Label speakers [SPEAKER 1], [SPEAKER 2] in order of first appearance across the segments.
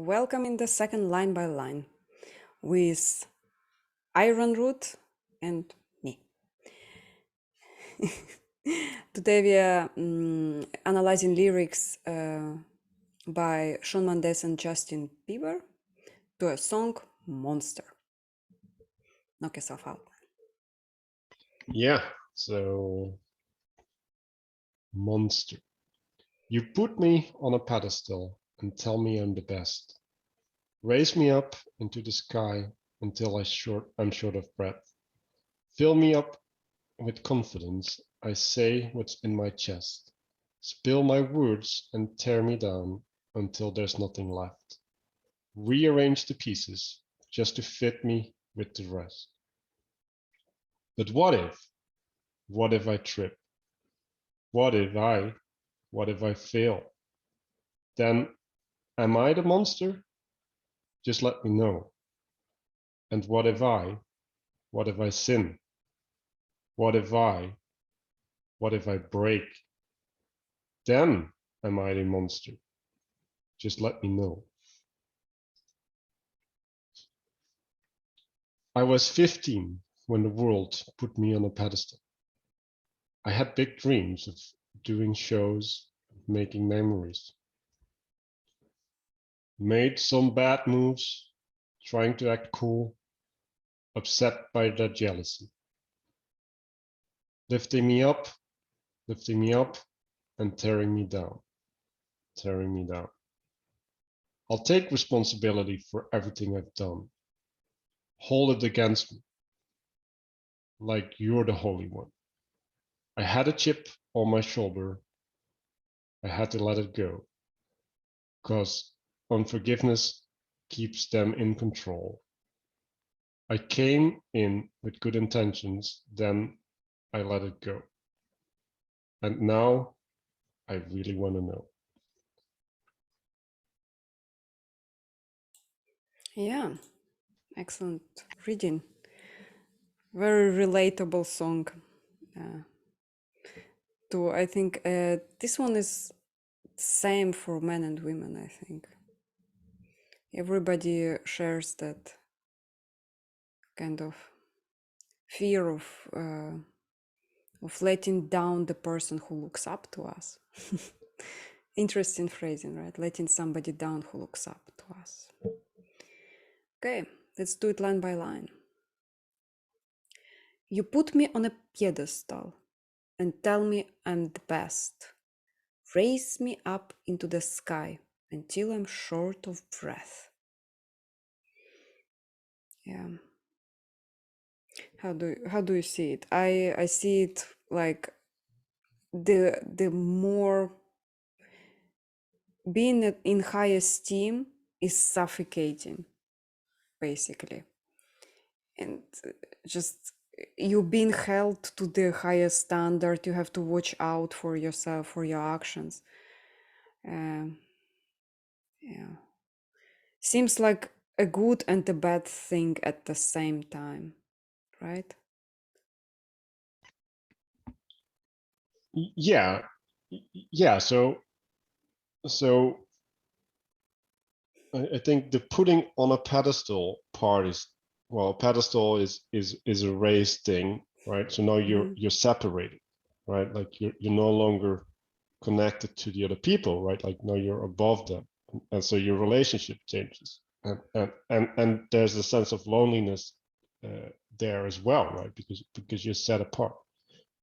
[SPEAKER 1] Welcome in the second line by line with Iron Root and me. Today we are analyzing lyrics by Shawn Mendes and Justin Bieber to a song Monster. Knock yourself out.
[SPEAKER 2] Yeah, so monster. You put me on a pedestal and tell me I'm the best. Raise me up into the sky until I'm short of breath. Fill me up with confidence. I say what's in my chest. Spill my words and tear me down until there's nothing left. Rearrange the pieces just to fit me with the rest. But what if? What if I trip? What if I fail? Then am I the monster? Just let me know. And what if I sin? What if I break? Then am I the monster? Just let me know. I was 15 when the world put me on a pedestal. I had big dreams of doing shows, making memories. Made some bad moves, trying to act cool, upset by their jealousy. Lifting me up, and tearing me down. I'll take responsibility for everything I've done. Hold it against me, like you're the Holy One. I had a chip on my shoulder. I had to let it go, because unforgiveness keeps them in control. I came in with good intentions, then I let it go. And now I really want to know.
[SPEAKER 1] Yeah, excellent reading. Very relatable song. I think this one is same for men and women, I think. Everybody shares that kind of fear of letting down the person who looks up to us. Interesting phrasing, right? Letting somebody down who looks up to us. Okay, let's do it line by line. You put me on a pedestal and tell me I'm the best. Raise me up into the sky until I'm short of breath. Yeah. How do you see it? I see it like the more being in high esteem is suffocating, basically, and just you being held to the highest standard. You have to watch out for yourself, for your actions. Yeah, seems like a good and a bad thing at the same time, right?
[SPEAKER 2] Yeah, so I think the putting on a pedestal part is, well, pedestal is a raised thing, right? So now you're separated, right? Like you're no longer connected to the other people, right? Like now you're above them, and so your relationship changes, and there's a sense of loneliness there as well, right? Because you're set apart.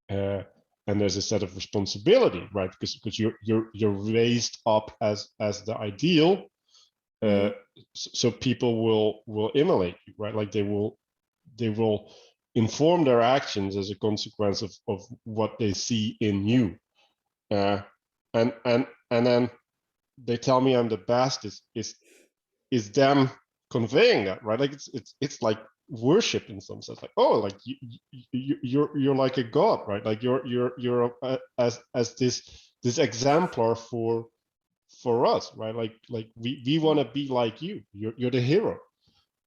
[SPEAKER 2] And there's a set of responsibility, right? Because you're raised up as the ideal, so people will emulate you, right? Like they will inform their actions as a consequence of what they see in you, and then they tell me I'm the best is them conveying that, right? Like it's like worship in some sense, like, oh, like you're like a god, right? Like you're as this exemplar for us, right? Like we want to be like you. You're the hero.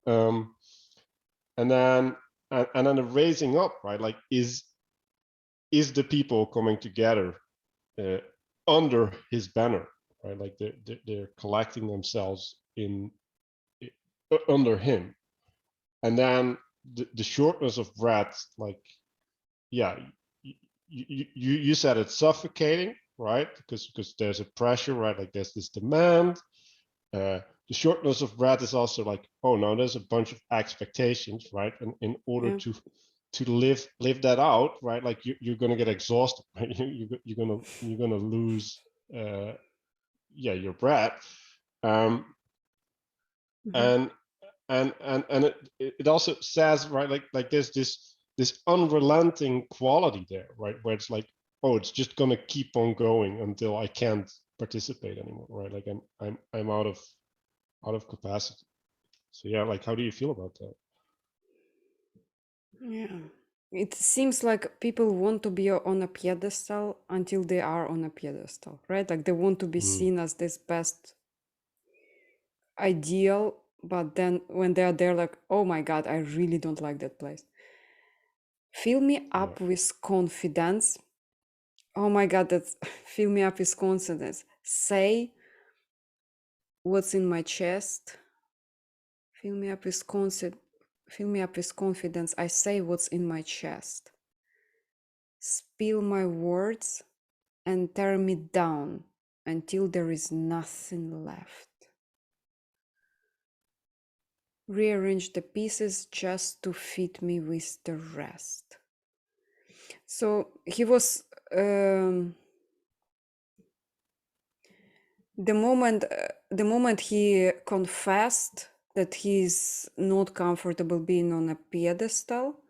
[SPEAKER 2] And then the raising up, right? Like is the people coming together under his banner, right? Like they're collecting themselves in under him. And then the shortness of breath, like, yeah, you said it's suffocating, right? Because there's a pressure, right? Like there's this demand. The shortness of breath is also like, oh no, there's a bunch of expectations, right? And in order
[SPEAKER 1] Yeah.
[SPEAKER 2] to live that out, right? Like you're gonna get exhausted, right? You're gonna lose, yeah, your breath. Um,
[SPEAKER 1] Mhm.
[SPEAKER 2] and and it also says, right, like there's this unrelenting quality there, right, where it's like, oh, it's just gonna keep on going until I can't participate anymore, right? Like I'm out of capacity. So yeah, like how do you feel about that?
[SPEAKER 1] Yeah. It seems like people want to be on a pedestal until they are on a pedestal, right? Like they want to be
[SPEAKER 2] Mm,
[SPEAKER 1] seen as this best ideal, but then when they are there, like, oh my God, I really don't like that place. Fill me
[SPEAKER 2] yeah.
[SPEAKER 1] up with confidence. Oh my God, that's fill me up with confidence. Say what's in my chest. Fill me up with Fill me up with confidence. I say what's in my chest. Spill my words and tear me down until there is nothing left. Rearrange the pieces just to fit me with the rest. So he was the moment he confessed that he's not comfortable being on a pedestal,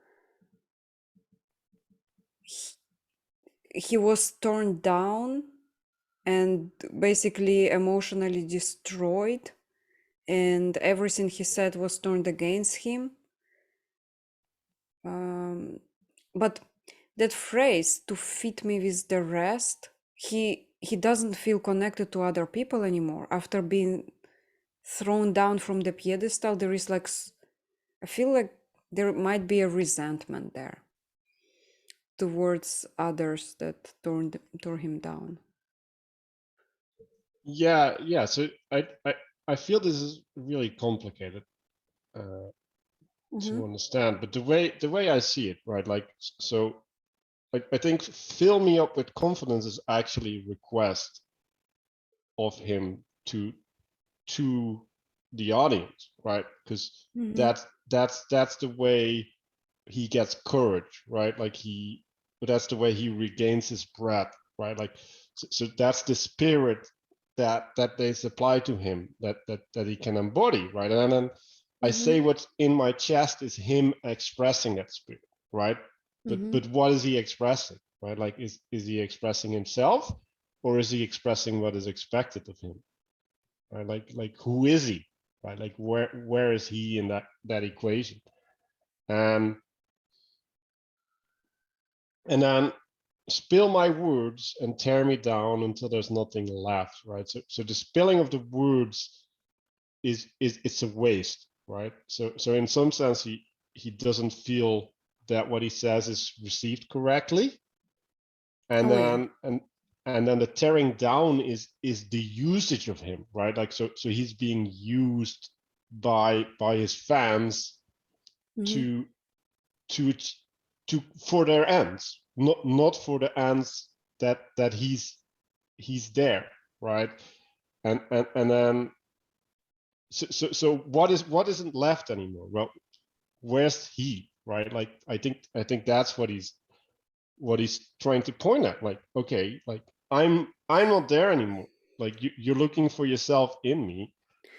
[SPEAKER 1] he was torn down and basically emotionally destroyed, and everything he said was turned against him. But that phrase, to fit me with the rest, he doesn't feel connected to other people anymore after being thrown down from the pedestal. There is like I feel like there might be a resentment there towards others that tore him down.
[SPEAKER 2] Yeah, so I feel this is really complicated
[SPEAKER 1] Mm-hmm.
[SPEAKER 2] to understand, but the way I see it, right, like, so I think fill me up with confidence is actually a request of him to the audience, right? Because
[SPEAKER 1] Mm-hmm.
[SPEAKER 2] that's the way he gets courage, right? Like that's the way he regains his breath, right? Like so that's the spirit that they supply to him, that he can embody, right? And then I
[SPEAKER 1] Mm-hmm.
[SPEAKER 2] say what's in my chest is him expressing that spirit, right? But
[SPEAKER 1] Mm-hmm.
[SPEAKER 2] but what is he expressing, right? Like is he expressing himself, or is he expressing what is expected of him, right? Like who is he, right? Like where is he in that equation? And and then spill my words and tear me down until there's nothing left, right? So the spilling of the words is it's a waste, right? So in some sense he doesn't feel that what he says is received correctly, and
[SPEAKER 1] Oh yeah.
[SPEAKER 2] then the tearing down is the usage of him, right? Like so he's being used by his fans
[SPEAKER 1] Mm-hmm.
[SPEAKER 2] to to to for their ends, not for the ends that he's there, right? And then so what isn't left anymore? Well, where's he, right? Like I think that's what he's trying to point at. Like, okay, like I'm not there anymore. Like you're looking for yourself in me,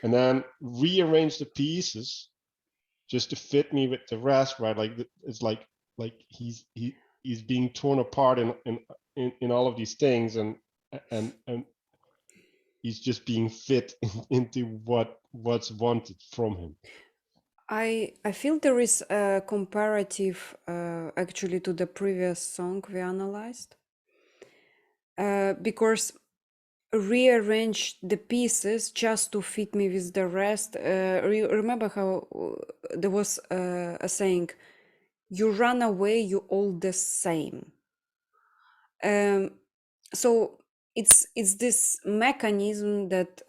[SPEAKER 2] and then rearrange the pieces just to fit me with the rest, right? Like it's like he's being torn apart in all of these things, and he's just being fit into what's wanted from him.
[SPEAKER 1] I feel there is a comparative actually to the previous song we analyzed, because rearrange the pieces just to fit me with the rest. Remember how there was a saying, "You run away, you all the same." Um, so it's this mechanism that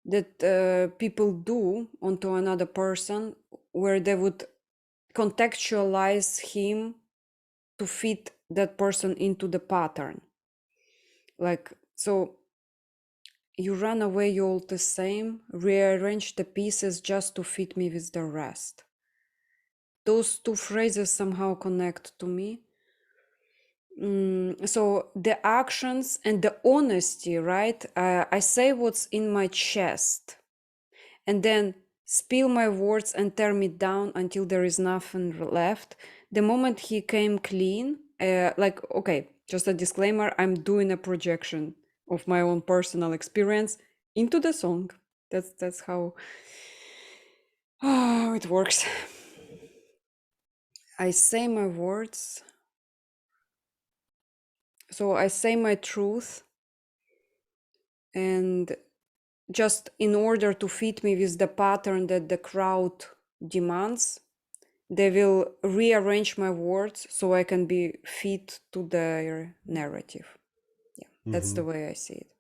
[SPEAKER 1] that people do onto another person, where they would contextualize him to fit that person into the pattern. Like, so you run away, you're all the same, rearrange the pieces just to fit me with the rest. Those two phrases somehow connect to me. So the actions and the honesty, right? I say what's in my chest, and then spill my words and tear me down until there is nothing left. The moment he came clean, like, okay, just a disclaimer, I'm doing a projection of my own personal experience into the song. That's how it works. I say my words, so I say my truth, and just in order to fit me with the pattern that the crowd demands, they will rearrange my words so I can be fit to their narrative. Yeah, that's the way I see it.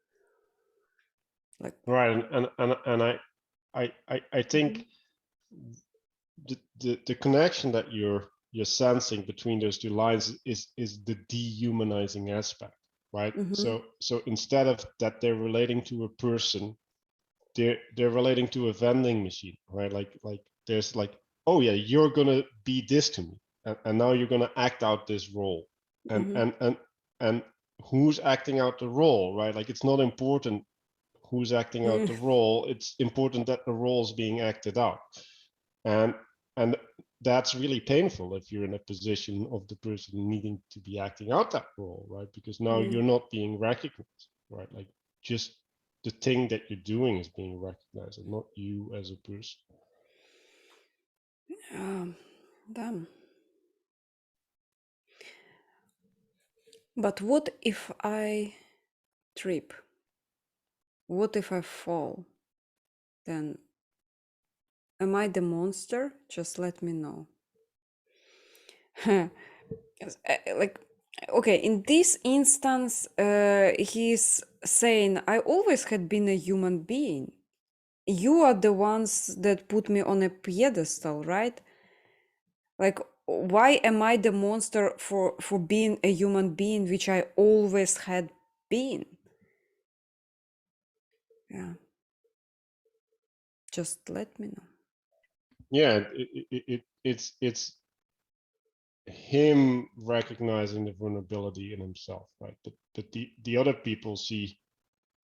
[SPEAKER 1] Like,
[SPEAKER 2] Right, and I think the connection that you're sensing between those two lines is the dehumanizing aspect, right? So instead of that they're relating to a person, they're relating to a vending machine, right? Like there's like, oh yeah, you're gonna be this to me, and now you're gonna act out this role, and who's acting out the role, right? Like it's not important who's acting out the role, it's important that the role is being acted out, and and that's really painful if you're in a position of the person needing to be acting out that role, right? Because now you're not being recognized, right? Like just the thing that you're doing is being recognized and not you as a person.
[SPEAKER 1] damn. But what if I trip? What if I fall? Then am I the monster? Just let me know. Yes, like, okay, in this instance, he's saying, I always had been a human being. You are the ones that put me on a pedestal, right? Like, why am I the monster for being a human being, which I always had been? Yeah, just let me know.
[SPEAKER 2] Yeah, it's him recognizing the vulnerability in himself, right? But the other people see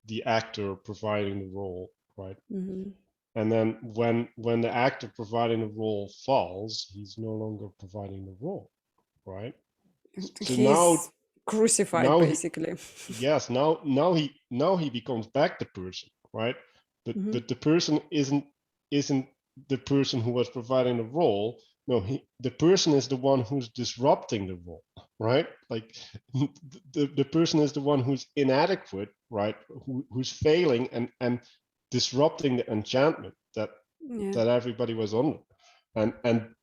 [SPEAKER 2] the actor providing the role, right? And then when the actor providing the role falls, he's no longer providing the role, right? So
[SPEAKER 1] He's crucified,
[SPEAKER 2] now he
[SPEAKER 1] basically.
[SPEAKER 2] yes now he becomes back the person, right? But the person isn't the person who was providing the role. No, the person is the one who's disrupting the role, right? Like the person is the one who's inadequate, right? Who's failing and disrupting the enchantment
[SPEAKER 1] Yeah.
[SPEAKER 2] that everybody was under, and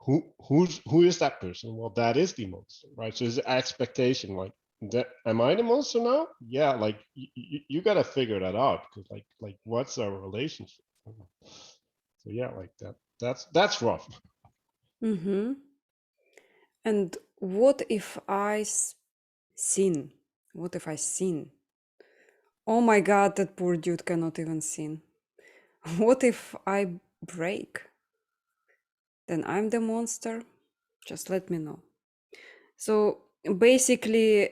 [SPEAKER 2] who is that person? Well, that is the monster, right? So it's an expectation, like, that am I the monster now? Yeah, like you got to figure that out, because like what's our relationship? So yeah, like that's rough.
[SPEAKER 1] And what if I sin? What if I sin? Oh my god, that poor dude cannot even sin. What if I break? Then I'm the monster? Just let me know. So basically,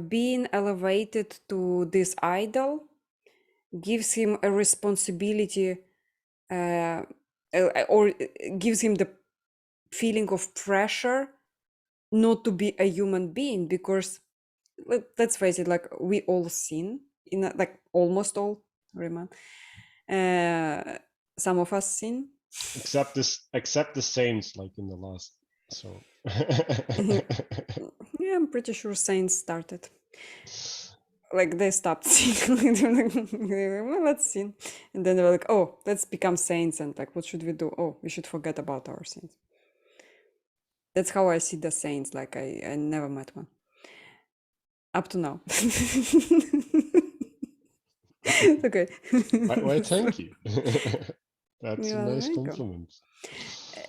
[SPEAKER 1] being elevated to this idol gives him a responsibility, or gives him the feeling of pressure not to be a human being, because let's face it, like, we all sin in like almost all, Riemann. Some of us sin.
[SPEAKER 2] Except the saints, like in the last song.
[SPEAKER 1] Yeah, I'm pretty sure saints started, like, they stopped sinning. Well, let's sin, and then they were like, oh, let's become saints, and like, what should we do? Oh, we should forget about our sins. That's how I see the saints. Like, I never met one up to now. Okay.
[SPEAKER 2] Why, thank you. That's a
[SPEAKER 1] Yeah,
[SPEAKER 2] nice
[SPEAKER 1] there you go.
[SPEAKER 2] compliment.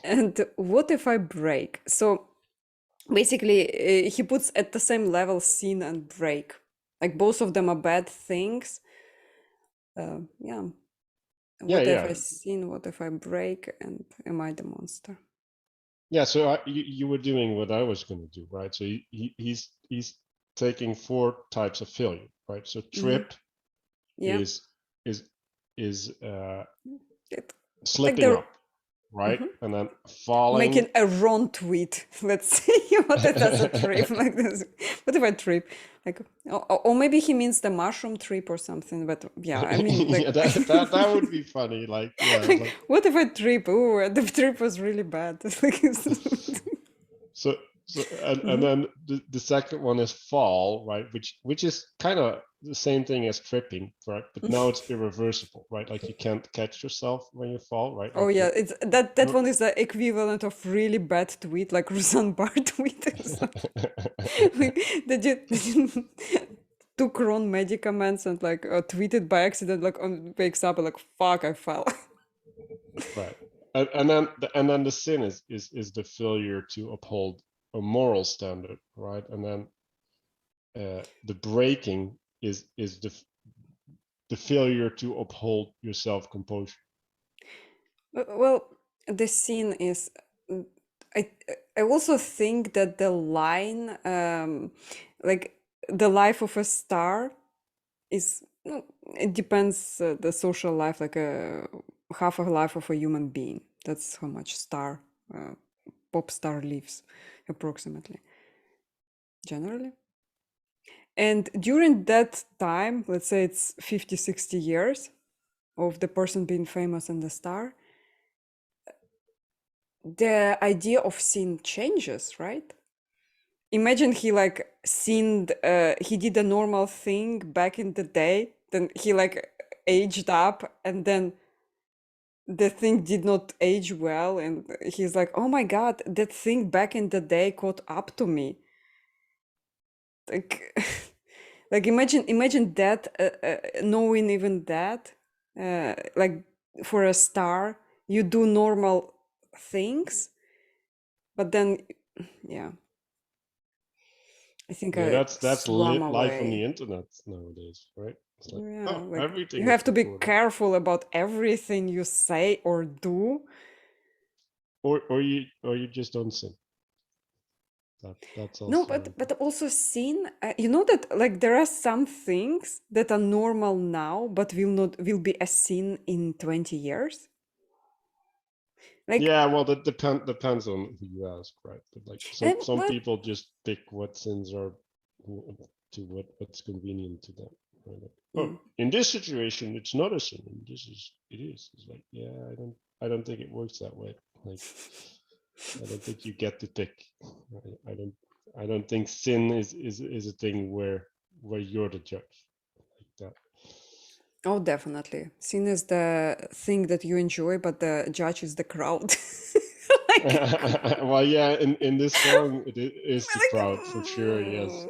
[SPEAKER 1] And what if I break? So basically, he puts at the same level sin and break. Like both of them are bad things. Yeah.
[SPEAKER 2] Yeah,
[SPEAKER 1] What if
[SPEAKER 2] yeah.
[SPEAKER 1] I sin? What if I break? And am I the monster?
[SPEAKER 2] Yeah, so you were doing what I was going to do, right? So he's taking 4 types of failure, right? So
[SPEAKER 1] Hmm.
[SPEAKER 2] trip
[SPEAKER 1] Yeah.
[SPEAKER 2] is is is
[SPEAKER 1] It, like
[SPEAKER 2] slipping
[SPEAKER 1] they're
[SPEAKER 2] up, right?
[SPEAKER 1] mhm.
[SPEAKER 2] And then falling.
[SPEAKER 1] Making a wrong tweet. Let's see what if that's a trip like this. What if I trip? Like, or maybe he means the mushroom trip or something. But yeah, I mean,
[SPEAKER 2] Yeah,
[SPEAKER 1] like,
[SPEAKER 2] that would be funny. Like, yeah,
[SPEAKER 1] like,
[SPEAKER 2] like
[SPEAKER 1] what if I trip? Oh, the trip was really bad. Like,
[SPEAKER 2] so and
[SPEAKER 1] mhm.
[SPEAKER 2] then the second one is fall, right? Which is kind of the same thing as tripping, right? But now it's irreversible, right? Like you can't catch yourself when you fall, right?
[SPEAKER 1] Oh
[SPEAKER 2] Like
[SPEAKER 1] yeah, it's that
[SPEAKER 2] you're
[SPEAKER 1] one is the equivalent of really bad tweet, like Rusan Bar tweet. Or something. Like they took wrong medicaments and like tweeted by accident, like on wakes up like fuck, I fell.
[SPEAKER 2] right. And then the sin is the failure to uphold a moral standard, right? And then the breaking is the failure to uphold your self composure.
[SPEAKER 1] Well, the scene is. mm, I I also think that the line, like the life of a star, is it depends the social life, like a half a life of a human being. That's how much star, pop star lives, approximately, generally. And during that time, let's say it's 50, 60 years of the person being famous and the star, the idea of sin changes, right? Imagine he like sinned, he did a normal thing back in the day, then he like aged up, and then the thing did not age well, and he's like, oh my god, that thing back in the day caught up to me. Like, like imagine that, knowing even that, like for a star, you do normal things, but then, yeah, I think
[SPEAKER 2] Yeah,
[SPEAKER 1] I
[SPEAKER 2] that's
[SPEAKER 1] swam
[SPEAKER 2] life on the
[SPEAKER 1] away.
[SPEAKER 2] internet nowadays, right? It's like,
[SPEAKER 1] Yeah,
[SPEAKER 2] oh,
[SPEAKER 1] like
[SPEAKER 2] everything
[SPEAKER 1] you
[SPEAKER 2] is
[SPEAKER 1] have to be
[SPEAKER 2] recorded,
[SPEAKER 1] careful about everything you say or do.
[SPEAKER 2] or you just don't sin. That's
[SPEAKER 1] No,
[SPEAKER 2] also
[SPEAKER 1] but also seen, you know that like there are some things that are normal now, but will be a sin in 20 years. Like,
[SPEAKER 2] yeah. Well, that depends on who you ask, right? But like some
[SPEAKER 1] well,
[SPEAKER 2] people just pick what sins are to what's convenient to them. Right? Like, oh,
[SPEAKER 1] mm.
[SPEAKER 2] in this situation, it's not a sin. And this is it is. It's like, yeah, I don't think it works that way. Like, I don't think you get to pick. I don't think sin is a thing where you're the judge like that.
[SPEAKER 1] Oh, definitely. Sin is the thing that you enjoy, but the judge is the crowd. Like,
[SPEAKER 2] Well, yeah, in this song is the
[SPEAKER 1] like,
[SPEAKER 2] crowd for sure. Yes.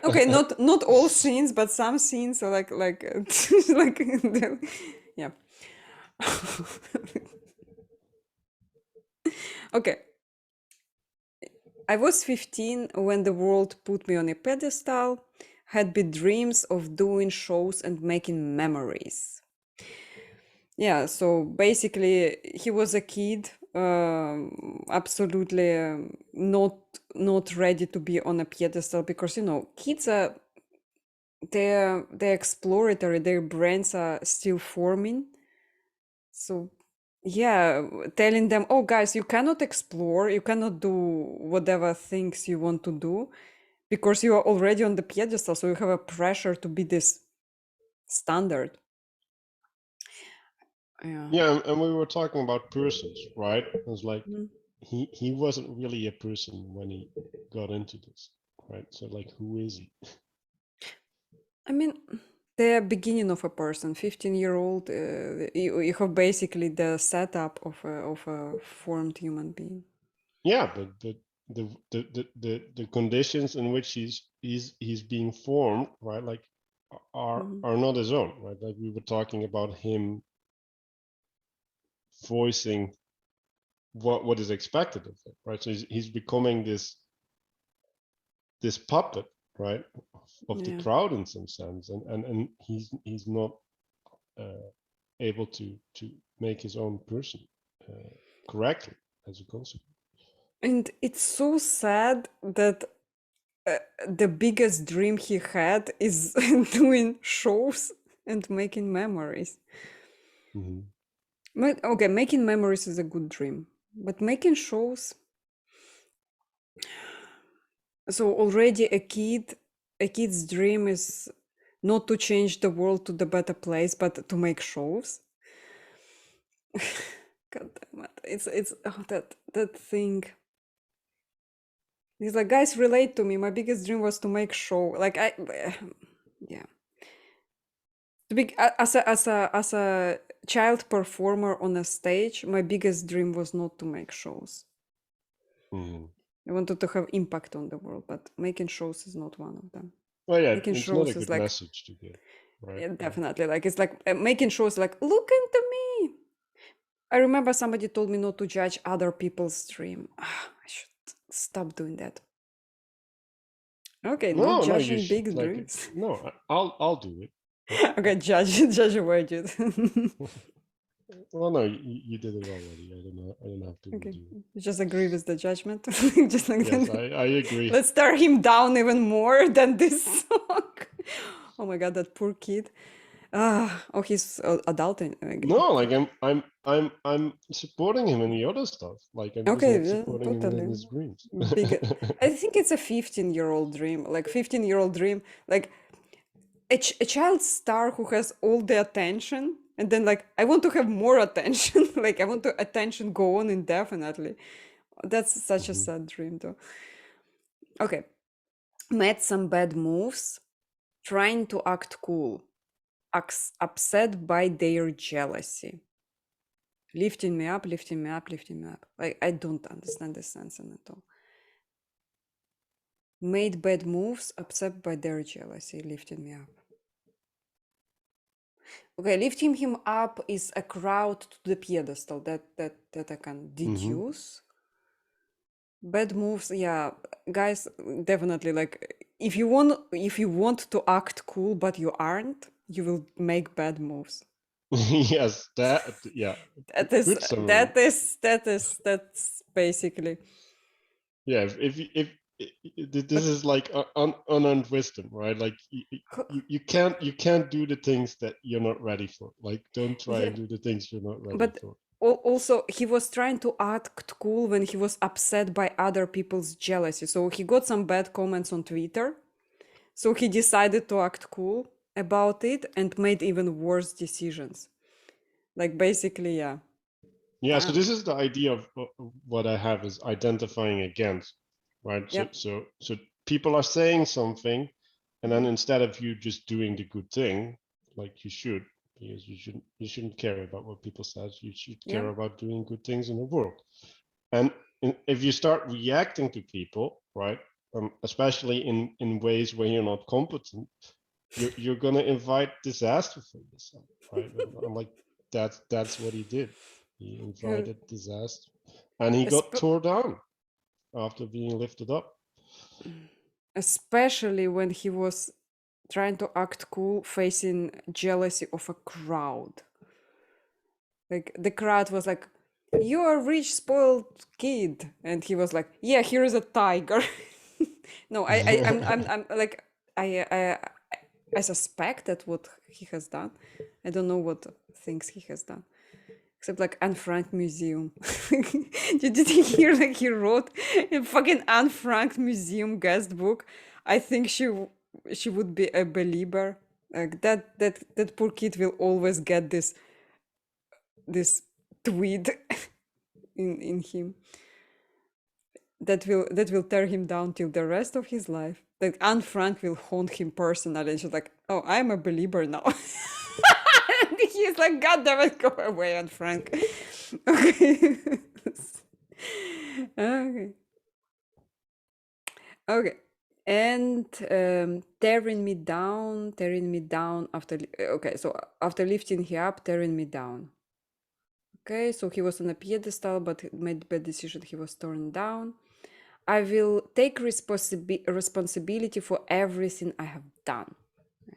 [SPEAKER 1] okay, not all scenes, but some scenes are like like yeah. Okay, I was 15 when the world put me on a pedestal, had big dreams of doing shows and making memories. Yeah, so basically he was a kid, absolutely not ready to be on a pedestal, because kids are, they're exploratory, their brains are still forming. So yeah, telling them, oh guys, you cannot explore, you cannot do whatever things you want to do because you are already on the pedestal, so you have a pressure to be this standard. Yeah.
[SPEAKER 2] Yeah, and we were talking about persons, right? It was like
[SPEAKER 1] Mm.
[SPEAKER 2] he wasn't really a person when he got into this, right? So like, who is he?
[SPEAKER 1] I mean, the beginning of a person, 15-year-old, you have basically the setup of a formed human being.
[SPEAKER 2] Yeah, but the conditions in which he's being formed, right? Like are not his own, right? Like we were talking about him voicing what is expected of him, right? So he's becoming this puppet, right, of the
[SPEAKER 1] Yeah.
[SPEAKER 2] crowd in some sense, and he's not able to make his own person correctly as a consequence.
[SPEAKER 1] And it's so sad that the biggest dream he had is doing shows and making memories.
[SPEAKER 2] Mm-hmm.
[SPEAKER 1] Okay, making memories is a good dream, but making shows. So already a kid's dream is not to change the world to the better place, but to make shows. God damn it! It's that thing. He's like, guys, relate to me. My biggest dream was to make show. Like yeah. To be as a child performer on a stage, my biggest dream was not to make shows.
[SPEAKER 2] Mm-hmm.
[SPEAKER 1] I wanted to have impact on the world, but making shows is not one of them.
[SPEAKER 2] Well, yeah,
[SPEAKER 1] Making
[SPEAKER 2] it's not a
[SPEAKER 1] shows is
[SPEAKER 2] good
[SPEAKER 1] like,
[SPEAKER 2] message to give, right?
[SPEAKER 1] yeah, definitely, like it's like making shows like, look into me. I remember somebody told me not to judge other people's dream. I should stop doing that. Okay, not
[SPEAKER 2] No, no, you
[SPEAKER 1] judging
[SPEAKER 2] should
[SPEAKER 1] big
[SPEAKER 2] like
[SPEAKER 1] dreams.
[SPEAKER 2] no. I'll do it.
[SPEAKER 1] Okay, judge away, dude.
[SPEAKER 2] Well, no, you did it already. I don't have to
[SPEAKER 1] Okay,
[SPEAKER 2] redo it.
[SPEAKER 1] you just agree with the judgment. Just like
[SPEAKER 2] Yes,
[SPEAKER 1] that.
[SPEAKER 2] I agree.
[SPEAKER 1] Let's tear him down even more than this song. Oh my god, that poor kid. Oh, he's adulting.
[SPEAKER 2] No, like I'm supporting him in the other stuff. Like I'm just
[SPEAKER 1] Okay,
[SPEAKER 2] not
[SPEAKER 1] yeah,
[SPEAKER 2] supporting him in
[SPEAKER 1] totally.
[SPEAKER 2] his dreams.
[SPEAKER 1] Big. I think it's a 15-year-old dream. Like 15-year-old dream. Like a child star who has all the attention, and then like I want to have more attention. Like I want to attention go on indefinitely. That's such a
[SPEAKER 2] Mhm.
[SPEAKER 1] sad dream, though. Okay, made some bad moves, trying to act cool, upset by their jealousy. Lifting me up, lifting me up, lifting me up. Like, I don't understand the sense in it all. Made bad moves, upset by their jealousy, lifting me up. Okay, lifting him up is a crowd to the pedestal. That I can
[SPEAKER 2] Mhm.
[SPEAKER 1] deduce. Bad moves, yeah, guys, definitely. Like, if you want to act cool but you aren't, you will make bad moves.
[SPEAKER 2] Yes, that yeah,
[SPEAKER 1] That is
[SPEAKER 2] good summary.
[SPEAKER 1] that's basically.
[SPEAKER 2] Yeah, this is like unearned wisdom, right? Like you can't do the things that you're not ready for. Like don't try
[SPEAKER 1] Yeah,
[SPEAKER 2] and do the things you're not ready
[SPEAKER 1] but
[SPEAKER 2] for.
[SPEAKER 1] also he was trying to act cool when he was upset by other people's jealousy. So he got some bad comments on Twitter. So he decided to act cool about it and made even worse decisions. Like basically, yeah.
[SPEAKER 2] Yeah, so
[SPEAKER 1] Damn.
[SPEAKER 2] this is the idea of what I have is identifying against, right?
[SPEAKER 1] Yeah.
[SPEAKER 2] So people are saying something, and then instead of you just doing the good thing, like you should, because you shouldn't care about what people say. You should
[SPEAKER 1] Yeah.
[SPEAKER 2] care about doing good things in the world. And if you start reacting to people, right, especially in ways where you're not competent, you're gonna invite disaster for yourself, right? And like that's what he did. He
[SPEAKER 1] Uh,
[SPEAKER 2] invited disaster, and he got
[SPEAKER 1] esp-
[SPEAKER 2] tore down after being lifted up.
[SPEAKER 1] Especially when he was trying to act cool facing jealousy of a crowd. Like the crowd was like, "You're a rich, spoiled kid," and he was like, "Yeah, here is a tiger." No, I'm like, I, I, I suspect that what he has done. I don't know what things he has done, except like Anne Frank Museum. Did you hear like he wrote a fucking Anne Frank Museum guest book? I think she would be a believer. Like that poor kid will always get this tweed in him that will tear him down till the rest of his life. Like Anne Frank will haunt him personally, and she's like, "Oh, I'm a believer now." And he's like, "God damn it, go away, Anne Frank." Okay. Okay. Okay. and tearing me down after. Okay, so after lifting him up, tearing me down. Okay, so he was on a pedestal, but he made bad decision. He was torn down. I will take responsibility for everything I have done.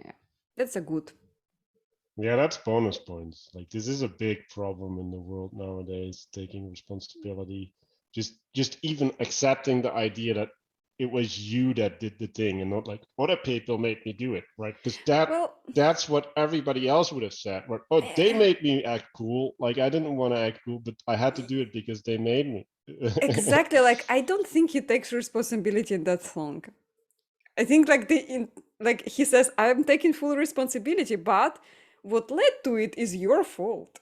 [SPEAKER 1] Yeah, that's a good.
[SPEAKER 2] Yeah, that's bonus points. Like this is a big problem in the world nowadays, taking responsibility. Just even accepting the idea that it was you that did the thing and not like other people made me do it, right? Because
[SPEAKER 1] Well,
[SPEAKER 2] that's what everybody else would have said. Right? Oh, they made me act cool. Like I didn't want to act cool, but I had to do it because they made me.
[SPEAKER 1] exactly. Like I don't think he takes responsibility in that song. I think like he says, I'm taking full responsibility, but what led to it is your fault.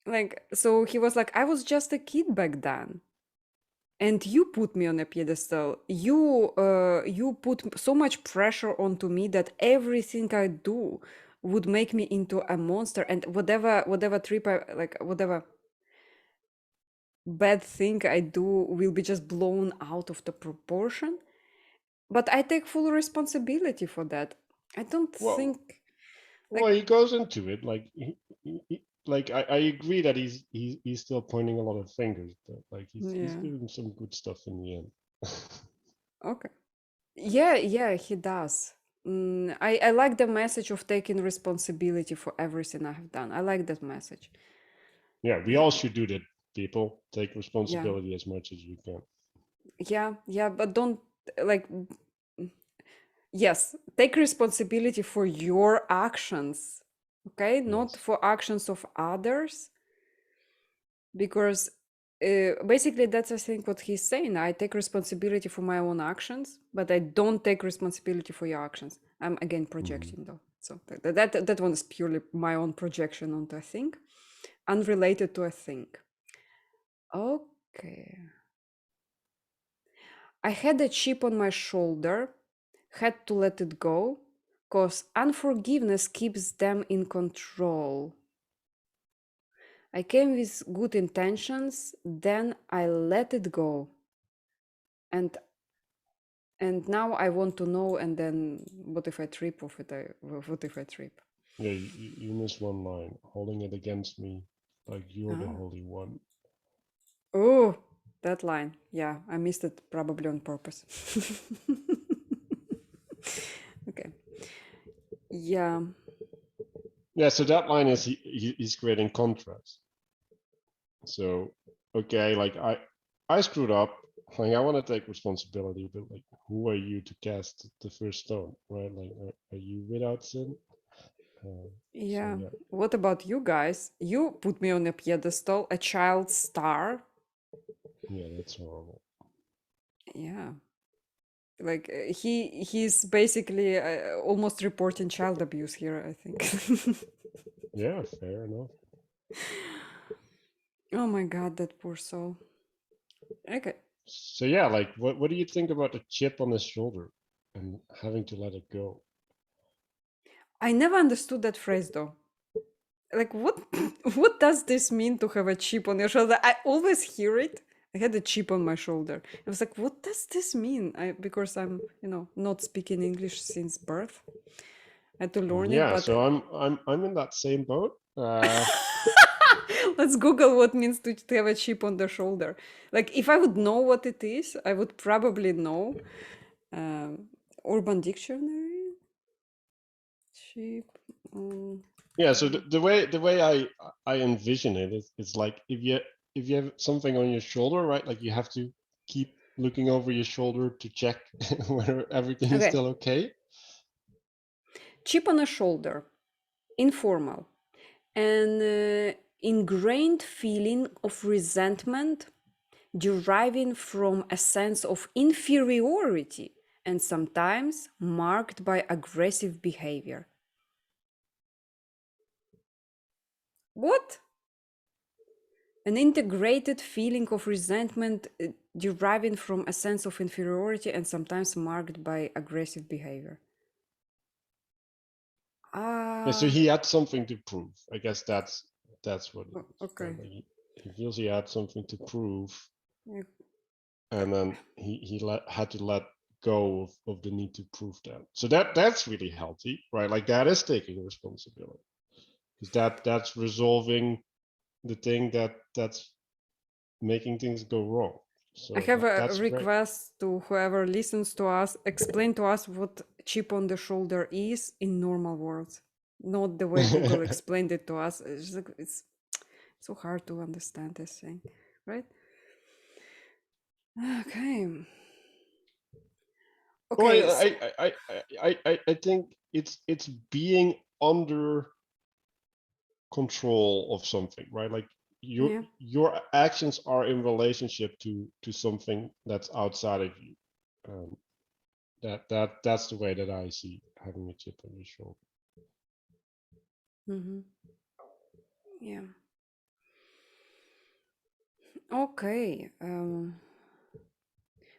[SPEAKER 1] Like so he was like, I was just a kid back then. And you put me on a pedestal. You put so much pressure onto me that everything I do would make me into a monster, and whatever trip I like, whatever bad thing I do will be just blown out of the proportion. But I take full responsibility for that. I don't
[SPEAKER 2] well,
[SPEAKER 1] think
[SPEAKER 2] well,
[SPEAKER 1] like
[SPEAKER 2] he goes into it like like I agree that he's still pointing a lot of fingers, but like he's
[SPEAKER 1] yeah.
[SPEAKER 2] doing some good stuff in the end.
[SPEAKER 1] Okay. Yeah, he does. I like the message of taking responsibility for everything I have done. I like that message.
[SPEAKER 2] Yeah, we all should do that. People take
[SPEAKER 1] Yeah,
[SPEAKER 2] responsibility as much as you can.
[SPEAKER 1] yeah, but don't like, yes, take responsibility for your actions, okay? Not
[SPEAKER 2] Yes.
[SPEAKER 1] for actions of others, because basically that's I think what he's saying. I take responsibility for my own actions, but I don't take responsibility for your actions. I'm again
[SPEAKER 2] Mhm.
[SPEAKER 1] projecting though, so that one is purely my own projection onto a thing, unrelated to a thing. Okay. I had a chip on my shoulder, had to let it go, cause unforgiveness keeps them in control. I came with good intentions, then I let it go. And now I want to know, and then what if I trip? What if I trip?
[SPEAKER 2] Yeah, you miss one line, holding it against me like you're the
[SPEAKER 1] Ah.
[SPEAKER 2] holy one.
[SPEAKER 1] Oh, that line. Yeah, I missed it probably on purpose. Okay. Yeah.
[SPEAKER 2] Yeah, so that line is he's creating contrast. So okay, like I screwed up. Like I want to take responsibility, but like who are you to cast the first stone, right? Like are you without sin? So
[SPEAKER 1] Yeah.
[SPEAKER 2] yeah,
[SPEAKER 1] What about you guys? You put me on a pedestal, a child star.
[SPEAKER 2] yeah, that's horrible.
[SPEAKER 1] Yeah. Like he's basically almost reporting child abuse here, I think.
[SPEAKER 2] Yeah, fair enough.
[SPEAKER 1] Oh my god, that poor soul. Okay.
[SPEAKER 2] So yeah, like what do you think about the chip on his shoulder and having to let it go?
[SPEAKER 1] I never understood that phrase though. Like what what does this mean to have a chip on your shoulder? I always hear it. I had a chip on my shoulder. I was like, what does this mean? Because I'm, not speaking English since birth. I had to learn it,
[SPEAKER 2] Yeah,
[SPEAKER 1] but
[SPEAKER 2] so I'm in that same boat.
[SPEAKER 1] let's Google what means to have a chip on the shoulder. Like, if I would know what it is, I would probably know. Um, Urban Dictionary, chip on.
[SPEAKER 2] Yeah, so the way I envision it is it's like if you have something on your shoulder, right? Like you have to keep looking over your shoulder to check whether everything is
[SPEAKER 1] Okay,
[SPEAKER 2] still okay.
[SPEAKER 1] chip on a shoulder, informal, an ingrained feeling of resentment deriving from a sense of inferiority and sometimes marked by aggressive behavior. What? An integrated feeling of resentment deriving from a sense of inferiority and sometimes marked by aggressive behavior.
[SPEAKER 2] Yeah, so
[SPEAKER 1] Ah,
[SPEAKER 2] he had something to prove. I guess that's what it is, right?
[SPEAKER 1] okay.
[SPEAKER 2] Like he feels he had something to prove. and then had to let go of the need to prove that. So that's really healthy, right? Like that is taking responsibility, because that's resolving the thing that's making things go wrong.
[SPEAKER 1] I
[SPEAKER 2] So
[SPEAKER 1] have a
[SPEAKER 2] that's great.
[SPEAKER 1] request to whoever listens to us, explain to us what chip on the shoulder is in normal words, not the way Google explained it to us. It's just like, it's so hard to understand this thing, right? Okay.
[SPEAKER 2] Well,
[SPEAKER 1] Okay, so
[SPEAKER 2] I think it's being under control of something, right? Like
[SPEAKER 1] yeah.
[SPEAKER 2] your actions are in relationship to something that's outside of you. Um, that's the way that I see having a chip on your shoulder.
[SPEAKER 1] Mm-hmm. Yeah. Okay.
[SPEAKER 2] And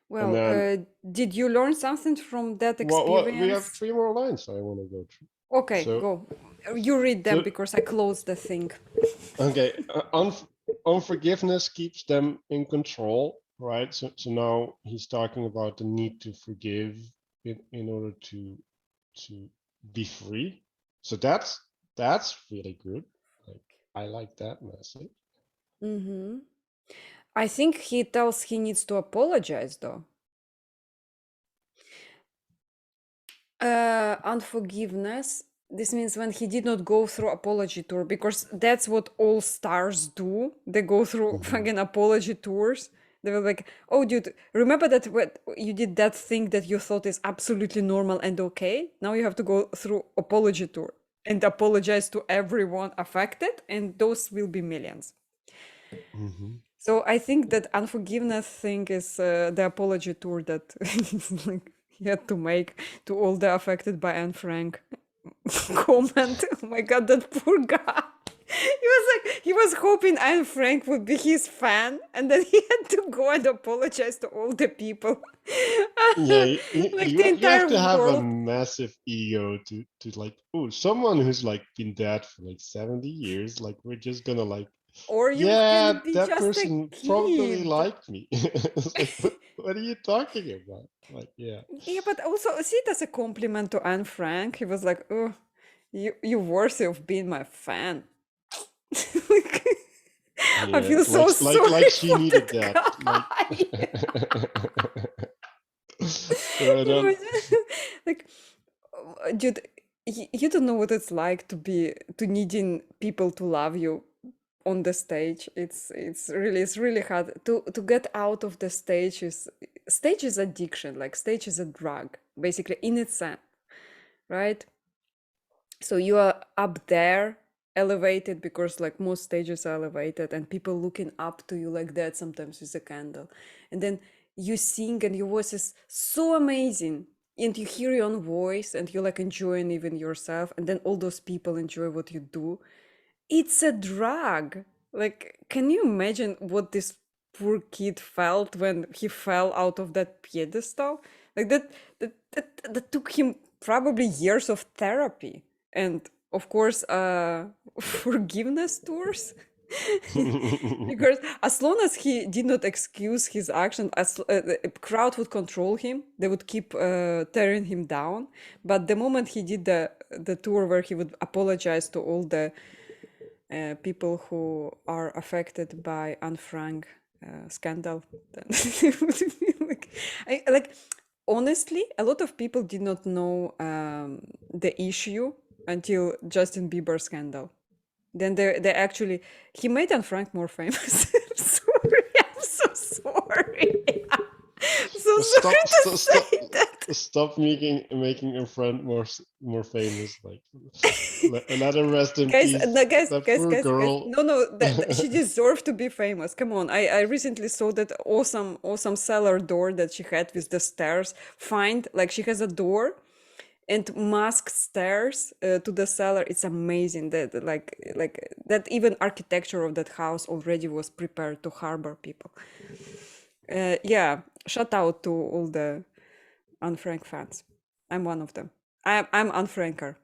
[SPEAKER 1] Well,
[SPEAKER 2] then,
[SPEAKER 1] did you learn something from that
[SPEAKER 2] what we have
[SPEAKER 1] experience?
[SPEAKER 2] 3 more lines I want to go through.
[SPEAKER 1] Okay,
[SPEAKER 2] So
[SPEAKER 1] go. You read them
[SPEAKER 2] so
[SPEAKER 1] because I closed the thing.
[SPEAKER 2] okay, unforgiveness keeps them in control, right? So now he's talking about the need to forgive in order to be free. So that's really good. Like I like that message.
[SPEAKER 1] Mm-hmm. I think he tells he needs to apologize though. Unforgiveness. This means when he did not go through apology tour, because that's what all stars do. They go through
[SPEAKER 2] Mhm.
[SPEAKER 1] fucking apology tours. They were like, "Oh, dude, remember that what you did that thing that you thought is absolutely normal and okay? Now you have to go through apology tour and apologize to everyone affected, and those will be millions."
[SPEAKER 2] Mhm.
[SPEAKER 1] So I think that unforgiveness thing is the apology tour that like he had to make to all the affected by Anne Frank comment. Oh my god, that poor guy. He was like he was hoping Anne Frank would be his fan, and then he had to go and apologize to all the people,
[SPEAKER 2] Yeah,
[SPEAKER 1] like the
[SPEAKER 2] you have
[SPEAKER 1] entire
[SPEAKER 2] to have a
[SPEAKER 1] world.
[SPEAKER 2] massive ego to like, oh, someone who's like been dead for like 70 years, like we're just gonna like,
[SPEAKER 1] Or you
[SPEAKER 2] yeah,
[SPEAKER 1] can be
[SPEAKER 2] that
[SPEAKER 1] just a
[SPEAKER 2] person probably
[SPEAKER 1] kid.
[SPEAKER 2] liked me. It's like, what are you talking about? Like, yeah.
[SPEAKER 1] Yeah, but also see it as a compliment to Anne Frank. He was like, "Oh, you worthy of being my fan." Like, I
[SPEAKER 2] Yeah,
[SPEAKER 1] feel so
[SPEAKER 2] like
[SPEAKER 1] sorry
[SPEAKER 2] she
[SPEAKER 1] for
[SPEAKER 2] needed
[SPEAKER 1] that
[SPEAKER 2] that. Like
[SPEAKER 1] guy.
[SPEAKER 2] so then
[SPEAKER 1] Like, dude, you don't know what it's like to be to needing people to love you on the stage. It's really hard to get out of the stage. Stage is addiction. Like stage is a drug, basically in itself, right? So you are up there elevated because like most stages are elevated and people looking up to you like that sometimes with a candle, and then you sing and your voice is so amazing and you hear your own voice and you're like enjoying even yourself, and then all those people enjoy what you do. It's a drug. Like, can you imagine what this poor kid felt when he fell out of that pedestal? Like that took him probably years of therapy and of course forgiveness tours. Because as long as he did not excuse his action, as the crowd would control him, they would keep tearing him down. But the moment he did the tour where he would apologize to all the people who are affected by Anne Frank scandal, then it would be like, like honestly, a lot of people did not know the issue until Justin Bieber scandal. Then they actually he made Anne Frank more famous. I'm sorry, I'm so sorry. So sorry
[SPEAKER 2] stop
[SPEAKER 1] to
[SPEAKER 2] stop stop
[SPEAKER 1] say that.
[SPEAKER 2] stop making a friend more famous. Like let her rest in
[SPEAKER 1] Guys,
[SPEAKER 2] peace.
[SPEAKER 1] no, guys,
[SPEAKER 2] That
[SPEAKER 1] guys,
[SPEAKER 2] poor
[SPEAKER 1] guys, guys.
[SPEAKER 2] girl.
[SPEAKER 1] No, no, she deserved to be famous. Come on, I recently saw that awesome cellar door that she had with the stairs. Find like she has a door and masked stairs to the cellar. It's amazing that like that even architecture of that house already was prepared to harbor people. Yeah, shout out to all the Unfrank fans. I'm one of them. I'm Unfranker.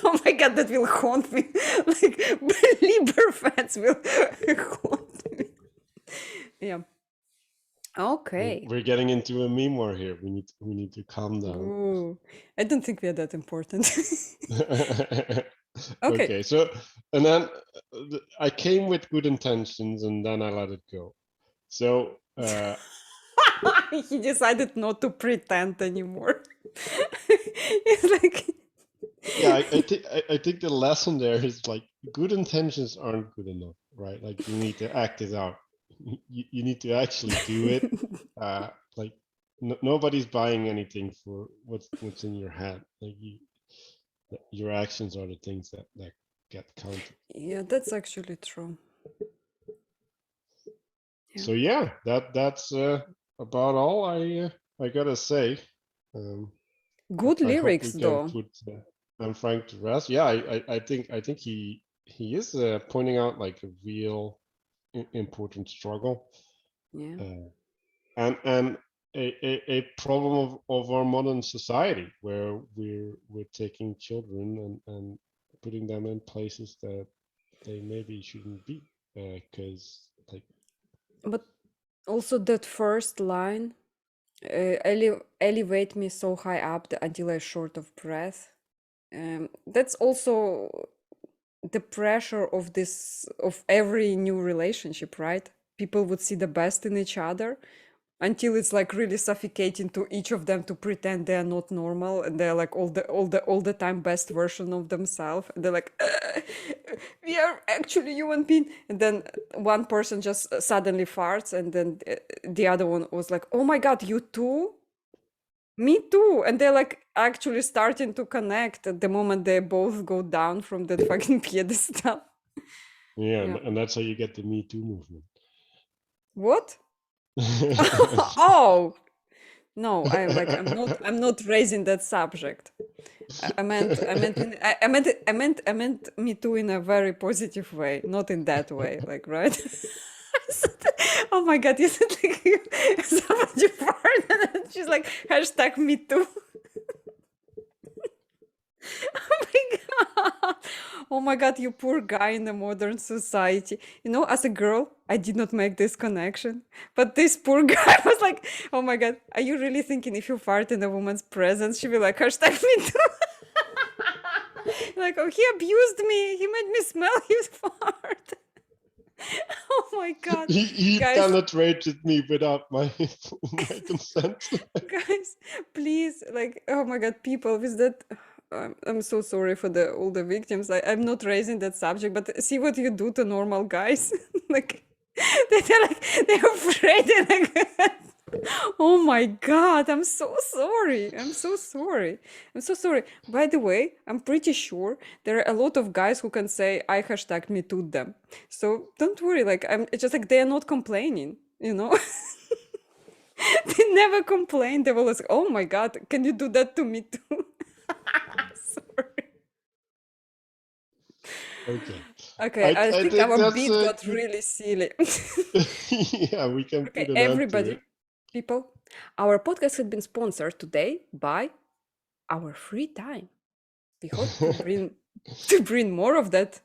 [SPEAKER 1] Oh my god, that will haunt me. Like Lieber fans will haunt me. Yeah. Okay.
[SPEAKER 2] We're getting into a meme war here. We need to calm down.
[SPEAKER 1] Ooh, I don't think we're that important. Okay.
[SPEAKER 2] Okay, so and then I came with good intentions and then I let it go. So
[SPEAKER 1] He decided not to pretend anymore. It's like,
[SPEAKER 2] yeah, I think the lesson there is like good intentions aren't good enough, right? Like you need to act it out. You need to actually do it. Like nobody's buying anything for what's in your head. Like your actions are the things that get counted.
[SPEAKER 1] yeah, that's actually true. Yeah.
[SPEAKER 2] So yeah, that's about all I gotta say. Um,
[SPEAKER 1] Good
[SPEAKER 2] I hope
[SPEAKER 1] lyrics,
[SPEAKER 2] we can
[SPEAKER 1] though.
[SPEAKER 2] put Anne Frank to rest. Yeah, I think he is pointing out like a real important struggle,
[SPEAKER 1] Yeah.
[SPEAKER 2] uh, and a problem of our modern society where we're taking children and putting them in places that they maybe shouldn't be because like
[SPEAKER 1] But also that first line, elevate me so high up until I'm short of breath. That's also the pressure of this, of every new relationship, right? People would see the best in each other until it's like really suffocating to each of them to pretend they're not normal and they're like all the time best version of themselves, and they're like, we are actually human being, and then one person just suddenly farts, and then the other one was like, oh my god, you too, me too, and they're like actually starting to connect at the moment they both go down from that fucking pedestal.
[SPEAKER 2] yeah,
[SPEAKER 1] Yeah.
[SPEAKER 2] and that's how you get the Me Too movement.
[SPEAKER 1] What? Oh no, I'm not raising that subject. I meant me too in a very positive way, not in that way, like, right? Oh my god, you said like you somebody farted and she's like hashtag me too. Oh my god. Oh my god, you poor guy in the modern society. You know, as a girl, I did not make this connection. But this poor guy was like, oh my god, are you really thinking if you fart in a woman's presence, she will like hashtag me too? Like, oh, he abused me. He made me smell his fart. Oh my god.
[SPEAKER 2] He
[SPEAKER 1] Guys,
[SPEAKER 2] penetrated me without my my consent.
[SPEAKER 1] guys, please, like, oh my god, people with that. I'm so sorry for all the victims. I'm not raising that subject, but see what you do to normal guys. Like, they're afraid. And like, oh my god, I'm so sorry. I'm so sorry. I'm so sorry. By the way, I'm pretty sure there are a lot of guys who can say I hashtag me to them. So don't worry. Like, it's just like they're not complaining. You know. They never complain. They were like, "Oh my god, can you do that to me too?" Sorry.
[SPEAKER 2] Okay,
[SPEAKER 1] Okay, I
[SPEAKER 2] I
[SPEAKER 1] think
[SPEAKER 2] think
[SPEAKER 1] our
[SPEAKER 2] that's
[SPEAKER 1] beat
[SPEAKER 2] a
[SPEAKER 1] got
[SPEAKER 2] good.
[SPEAKER 1] really silly.
[SPEAKER 2] Yeah, we can
[SPEAKER 1] Okay,
[SPEAKER 2] put an end to
[SPEAKER 1] everybody,
[SPEAKER 2] it.
[SPEAKER 1] people, our podcast has been sponsored today by our free time. We hope to bring more of that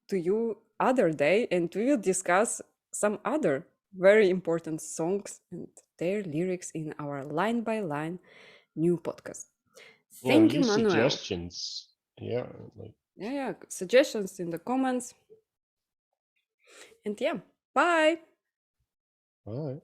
[SPEAKER 1] to you other day, and we will discuss some other very important songs and their lyrics in our line by line new podcast.
[SPEAKER 2] Yeah,
[SPEAKER 1] Thank you,
[SPEAKER 2] leave
[SPEAKER 1] Manuel.
[SPEAKER 2] suggestions. Yeah, like
[SPEAKER 1] Yeah, suggestions in the comments. And yeah, bye.
[SPEAKER 2] all right.